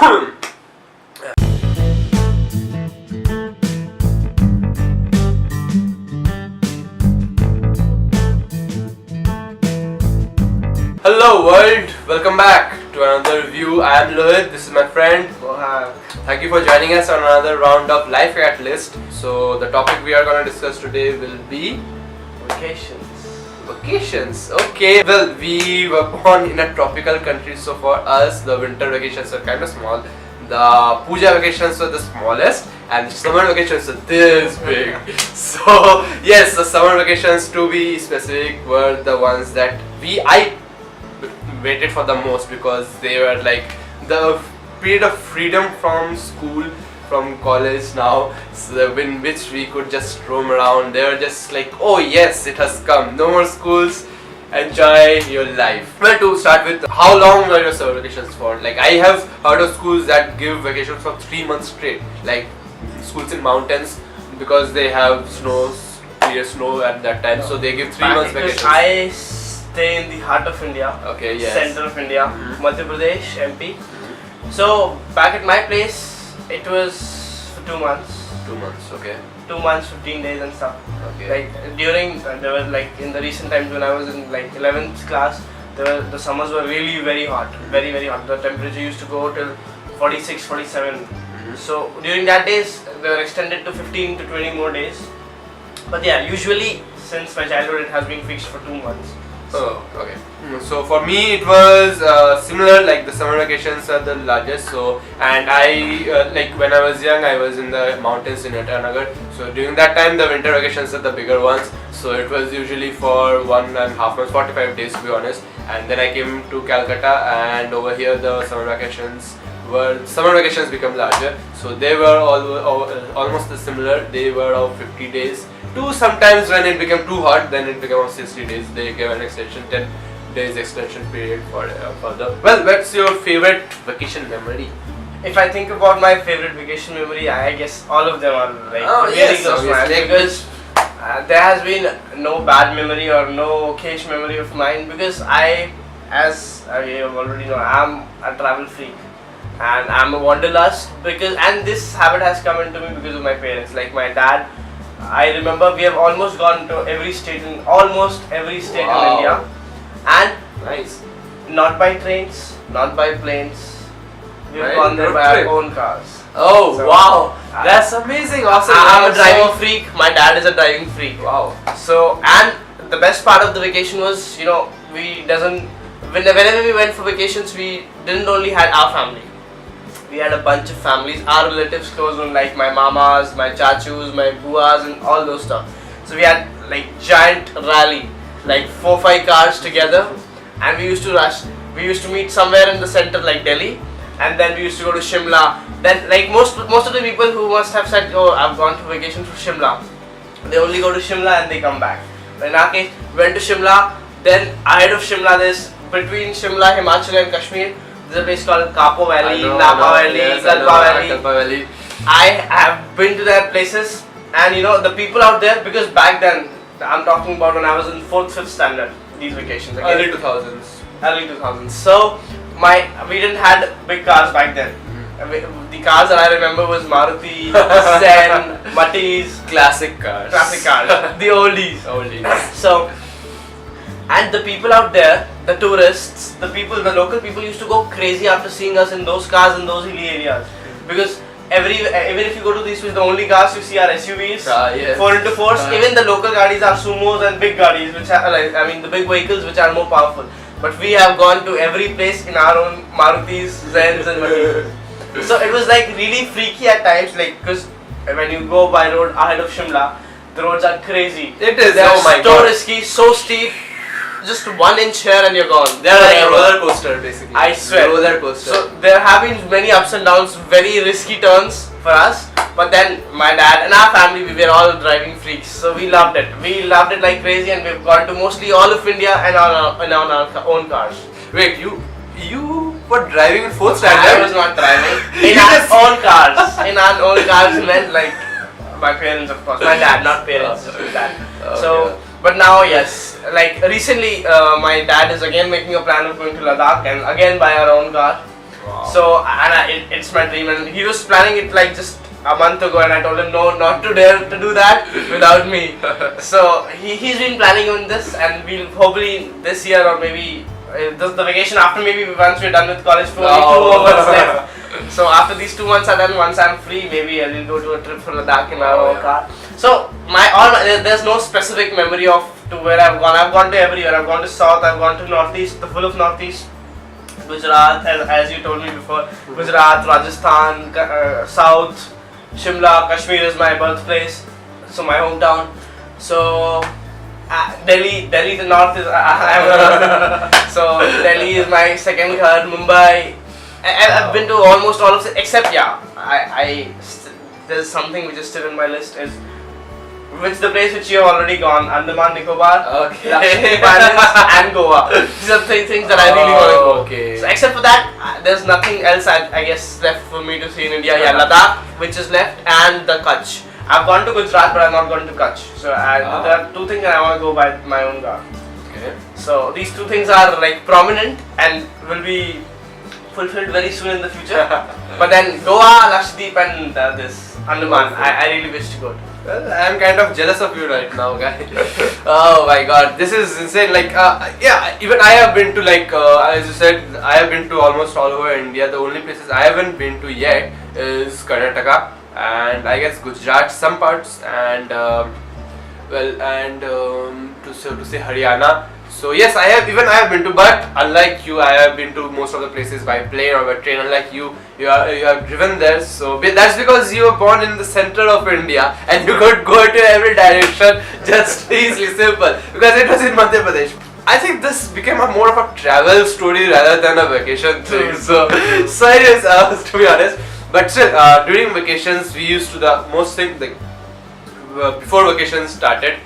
Hello world, welcome back to another review. I am Lohit, this is my friend Mohak. Thank you for joining us on another round of Life Catalyst. So the topic we are going to discuss today will be Vacations. vacations. Okay, well, we were born in a tropical country, so for us the winter vacations are kind of small. The puja vacations were the smallest and the summer vacations were this big. So yes, the summer vacations, to be specific, were the ones that I waited for the most, because they were like the period of freedom from school, from college now, so in which we could just roam around. They were just like, oh yes, it has come, no more schools, enjoy your life. Well, to start with, how long were your summer vacations for? Like, I have heard of schools that give vacations for 3 months straight, like schools in mountains, because they have snow at that time, so they give 3 months vacations. I stay in the heart of India, okay, yes. Center of India, Madhya Pradesh, MP. So back at my place, it was for 2 months. 2 months, okay. 2 months, 15 days and stuff. Okay. Like during, there was like in the recent times when I was in like 11th class, the summers were really very hot, very very hot. The temperature used to go till 46, 47. So during that days, they were extended to 15 to 20 more days. But yeah, usually since my childhood, it has been fixed for 2 months. Oh, okay. So for me it was similar, like the summer vacations are the largest. So, and I like when I was young, I was in the mountains in Itanagar. So during that time the winter vacations are the bigger ones. So it was usually for 1.5 months, 45 days to be honest. And then I came to Calcutta, and over here the summer vacations become larger. So they were almost similar. They were of 50 days. To sometimes when it became too hot, then it became of 60 days. They gave an extension, 10 days extension period for further. Well, what's your favorite vacation memory? If I think about my favorite vacation memory, I guess all of them are like really yes, close to mine, because there has been no bad memory or no cache memory of mine, because as you already know, I'm a travel freak and I'm a wanderlust, and this habit has come into me because of my parents. Like my dad, I remember we have almost gone to almost every state in India, and nice. Not by trains, not by planes. We have Right, gone there road by trip. our own cars. Oh So, wow, that's amazing. Awesome. I'm a driving freak. My dad is a driving freak. Wow. So, and the best part of the vacation was, whenever we went for vacations, we didn't only had our family. We had a bunch of families, our relatives close one, like my mamas, my chachus, my buas, and all those stuff. So we had like giant rally, like 4-5 cars together, and we used to rush. We used to meet somewhere in the center, like Delhi, and then we used to go to Shimla. Then, like most of the people who must have said, "Oh, I've gone to vacation to Shimla," they only go to Shimla and they come back. But in our case, we went to Shimla. Then ahead of Shimla, there's between Shimla, Himachal, and Kashmir, there's a place called Kapo Valley, Napa Valley, Kalpa Valley. I have been to their places, and the people out there, because back then, I'm talking about when I was in 4th, 5th standard, these vacations. Okay? Early 2000s. Early 2000s. So, we didn't had big cars back then. The cars that I remember was Maruti, Zen, Matis, Classic cars. the oldies. So, and the people out there, the tourists, the local people used to go crazy after seeing us in those cars in those hilly areas, because even if you go to these places, the only cars you see are SUVs, yes. 4x4s. Even the local gadis are sumos and big gadis, which are the big vehicles which are more powerful. But we have gone to every place in our own Marutis, Zens, and Matis. So it was like really freaky at times, like, because when you go by road ahead of Shimla, the roads are crazy. It is. They are Oh my so God. risky, so steep. Just 1 inch here and you're gone. They're like a roller coaster, basically. I swear. Roller coaster. So there have been many ups and downs, very risky turns for us. But then my dad and our family, we were all driving freaks, so we loved it. We loved it like crazy, and we've gone to mostly all of India and on our own cars. Wait, you were driving in 4th I standard? was not driving. In our own cars. In our own cars meant like my parents, of course. My dad, not parents, dad. So, but now, yes, like recently, my dad is again making a plan of going to Ladakh, and again by our own car. Wow. So and it's my dream, and he was planning it like just a month ago, and I told him no, not to dare to do that without me. So he's been planning on this, and we'll hopefully this year or maybe the vacation after, maybe once we're done with college, for only 2 more months left. So after these 2 months are done, once I'm free, maybe I will go to a trip for Ladakh in my own car. So there's no specific memory of to where I've gone. I've gone to everywhere. I've gone to South. I've gone to Northeast, the full of Northeast. Gujarat, as you told me before. Gujarat, Rajasthan, South, Shimla, Kashmir is my birthplace, so my hometown. So Delhi, the north is so Delhi is my second ghar. Mumbai, I've been to almost all of it, except there's something which is still in my list, is the place which you have already gone, Andaman Nicobar, Lakshadweep Islands and Goa. These are 3 things that I really want to go. Okay. So except for that, there's nothing else I guess left for me to see in India. Yeah, Ladakh, which is left, and the Kutch. I've gone to Gujarat, but I've not gone to Kutch. So there are 2 things that I want to go by my own car. Okay. So these 2 things are like prominent and will be fulfilled very soon in the future. But then Goa, Lakshadweep, and this Andaman, I really wish to go to. Well, I'm kind of jealous of you right now, guys. Oh my god, this is insane. Like, yeah, even I have been to, like, as you said, I have been to almost all over India. The only places I haven't been to yet is Karnataka and I guess Gujarat, some parts, and to say Haryana. So yes, I have been to, but unlike you, I have been to most of the places by plane or by train. Unlike you have driven there. So that's because you were born in the center of India and you could go to every direction just easily, simple, because it was in Madhya Pradesh. I think this became more of a travel story rather than a vacation thing. So serious, to be honest. But still, during vacations, we used to before vacations started.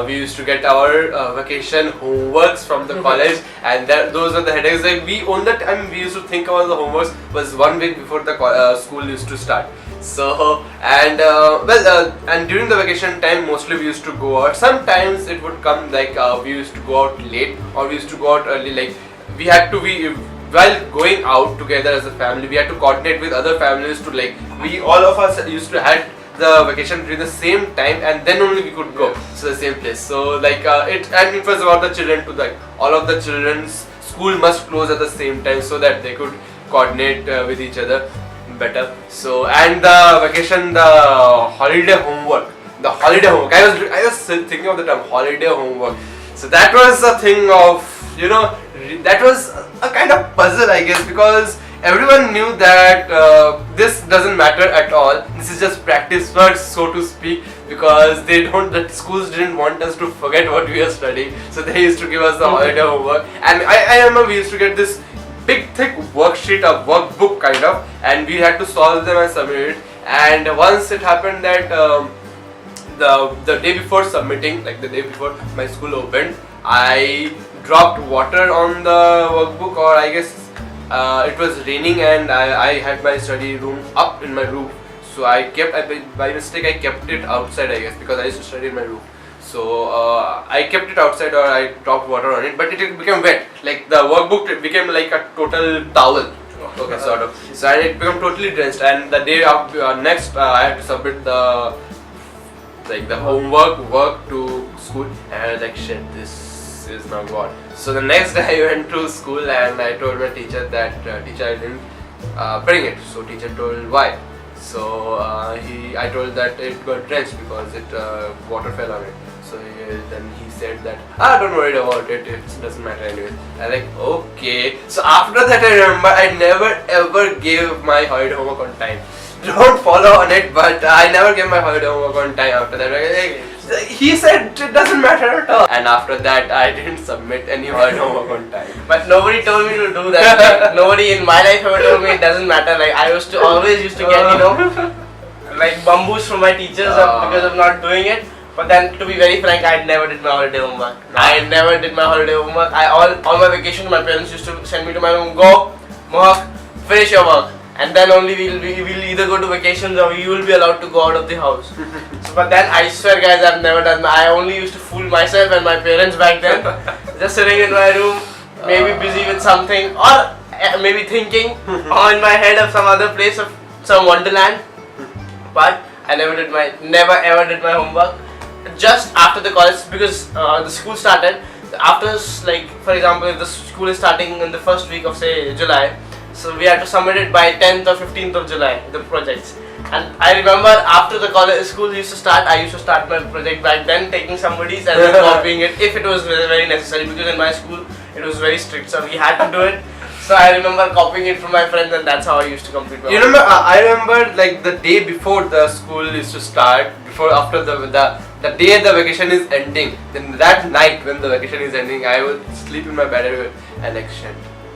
We used to get our vacation homeworks from the college, and those are the headaches. Like the time we used to think about the homeworks was 1 week before the school used to start. So and during the vacation time, mostly we used to go out. Sometimes it would come like we used to go out late or we used to go out early. Like we had to be. While going out together as a family, we had to coordinate with other families to, like, all of us used to had the vacation during the same time, and then only we could go to the same place. So like it was about the children to, like, all of the children's school must close at the same time so that they could coordinate with each other better. So and the vacation, the holiday homework. I was thinking of the term holiday homework. So that was a thing of, that was a kind of puzzle, I guess, because everyone knew that this doesn't matter at all. This is just practice work, so to speak, because the schools didn't want us to forget what we are studying. So they used to give us the holiday homework, and I remember we used to get this big thick worksheet, a workbook kind of, and we had to solve them and submit it. And once it happened that the day before submitting, like the day before my school opened, I dropped water on the workbook, or I guess it was raining and I had my study room up in my roof. So by mistake I kept it outside, I guess, because I used to study in my room. So I kept it outside, or I dropped water on it, but it became wet. Like the workbook, it became like a total towel. Okay, sort of. So it became totally drenched, and the day after, next I had to submit the homework work to school, and I was like, shit, this is now gone. So the next day I went to school and I told my teacher that teacher, I didn't bring it. So teacher told why. So I told that it got drenched because water fell on it. So then he said that don't worry about it, it doesn't matter anyway. I like, okay. So after that I remember I never ever gave my holiday homework on time. Don't follow on it, but I never gave my holiday homework on time after that. He said it doesn't matter at all. And after that I didn't submit any holiday homework on time. But nobody told me to do that. Like, nobody in my life ever told me it doesn't matter. Like I always used to get, like bamboos from my teachers because of not doing it. But then, to be very frank, I never did my holiday homework. I never did my holiday homework. All my vacation, my parents used to send me to my room. Go, Mohak, finish your work, and then only we'll either go to vacations or you will be allowed to go out of the house. So, but then I swear, guys, I've never done. I only used to fool myself and my parents back then, just sitting in my room, maybe busy with something, or maybe thinking or in my head of some other place of some wonderland. But I never ever did my homework. Just after the college, because the school started. After, like, for example, if the school is starting in the first week of, say, July, so we had to submit it by 10th or 15th of July, the projects. And I remember after the college school used to start, I used to start my project back then, taking somebody's and then copying it if it was very necessary, because in my school it was very strict, so we had to do it. So I remember copying it from my friends, and that's how I used to complete my You remember, I remember like the day before the school used to start, after the day the vacation is ending, then that night when the vacation is ending, I would sleep in my bed and like, shit,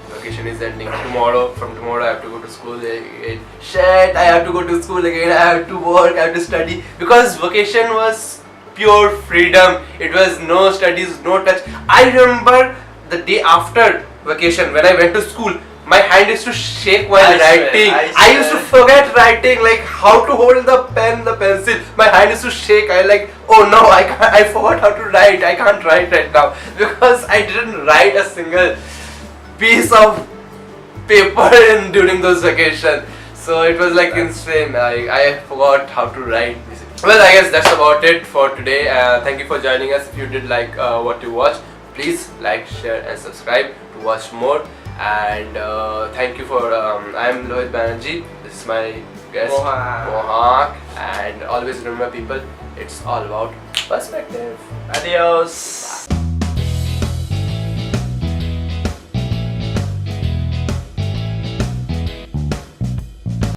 vacation is ending, from tomorrow I have to go to school again, shit, I have to go to school again, I have to work, I have to study, because vacation was pure freedom, it was no studies, no touch. I remember the day after vacation when I went to school, my hand used to shake while writing. I used to forget writing, like how to hold the pen, the pencil. My hand used to shake. I like, oh no, I forgot how to write. I can't write right now because I didn't write a single piece of paper during those vacations. So it was like insane. I forgot how to write. Well, I guess that's about it for today. Thank you for joining us. If you did like what you watched, please like, share and subscribe to watch more. And thank you for I'm Lohit Banerjee. This is my guest Mohak. And always remember, people, it's all about perspective. Adios.